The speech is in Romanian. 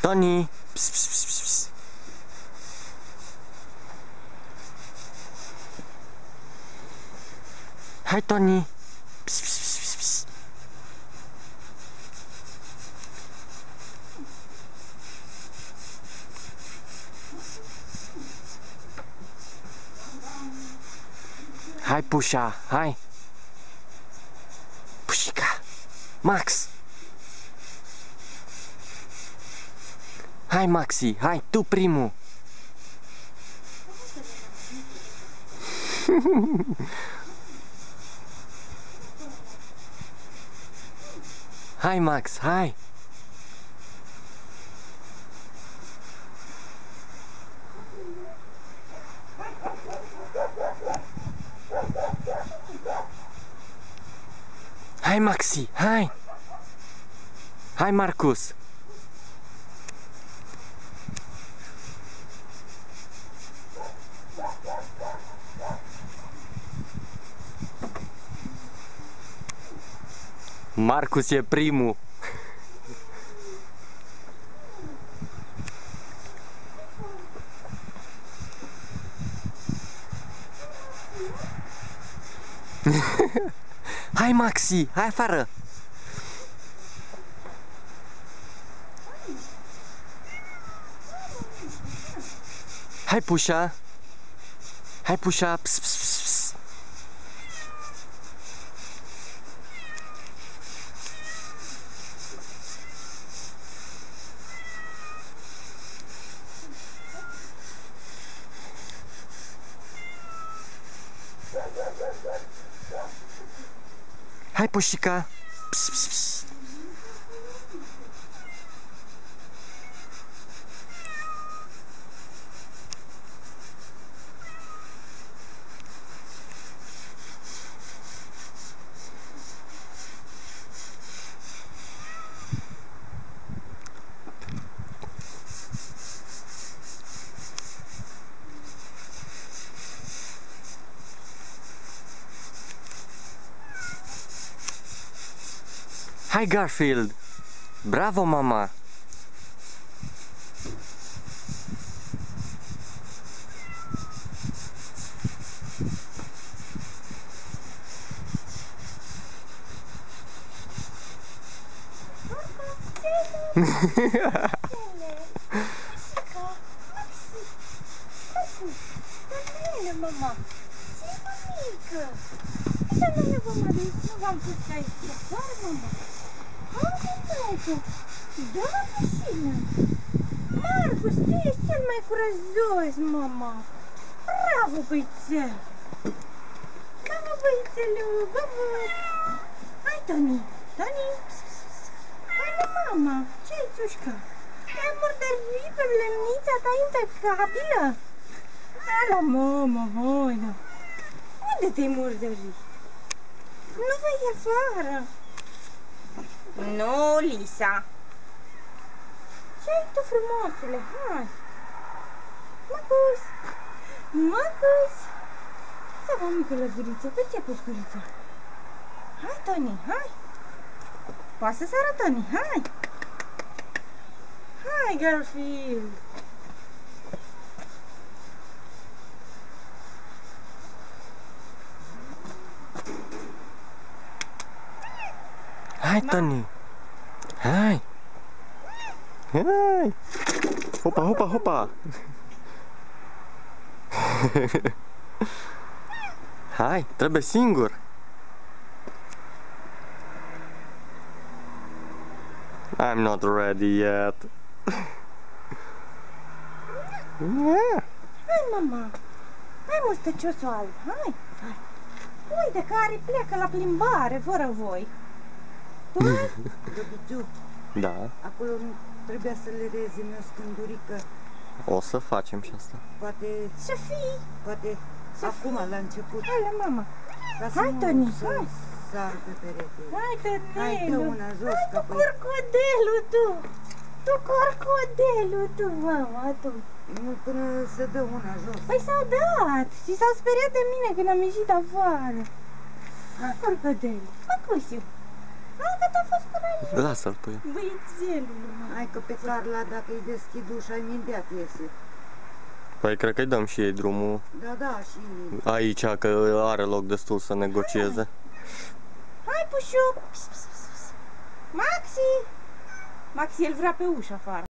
Tony! Psst, psst, psst, psst. Hai, Tony! Psst, psst, psst, psst. Hai, Pușa, hai! Pușica! Max! Hai, Maxi, hai, tu primul! Hai, Max, hai! Hai, Maxi, hai! Hai, Marcus! Marcus e primul! Hai, Maxi, hai afară! Hai, Pușa! Hai, Pușa! Pss, pss, pss, pss. Hai, Pușica! Pss, pss, pss. Hai, Garfield! Bravo, mama! Mama, ce mămică? Uite, nu mama, nu v-am pus aici, doar mama. Hai, mămică, da, mașină. Marcus, tu ești cel mai curajos, mama. Bravo, băițel. Bravo, băițelul, bravo. Hai, Tony, Tony. Hai, mama, ce-i, Ciușca? Ai murdărit pe lămnița ta impecabilă? Hai la mama, hai la. Unde te-ai murdărit? Nu vei afară. Nu, Lisa. Ce-ai tu, frumosule? Hai. Marcus. Marcus. Să vă mică la guriță. Pe ce pus gurița? Hai, Tony, hai. Poate să sară, Tony, hai. Hai, Garfield. Hai, Tony! Hai! Hai! Hopa, hopa, hopa! Hai, trebuie singur! I'm not ready yet. Hai, mama. Hai, mustăciosul alb. Hai, hai. Uite care pleacă la plimbare fără voi. Tu? Dobiciu, Da, acolo nu trebuia să le rezimi o scândurică. o să facem și asta. Poate, Să fii. poate acum, la început. Hai la mama. Ca să Hai, nu Tony, să hai. sar pe perete. Hai, Hai, dă Tănelu. una jos, Hai, că tu apoi... corcodelul, tu. Tu corcodelul, tu, mama, tu. Nu, până să dă una jos. Păi s-a dat și s-a speriat de mine când am ieșit afară. Hai, corcodelul. Măcusiu. Hai că t-a fost până. Lasă-l pe el. Băiețelul. Hai că pe Carla, dacă îi deschid ușa, imediat iese. Păi cred că îi dăm și ei drumul Da, și... aici, că are loc destul să negocieze. Hai, pușu. Maxi. Maxi, el vrea pe ușă afară.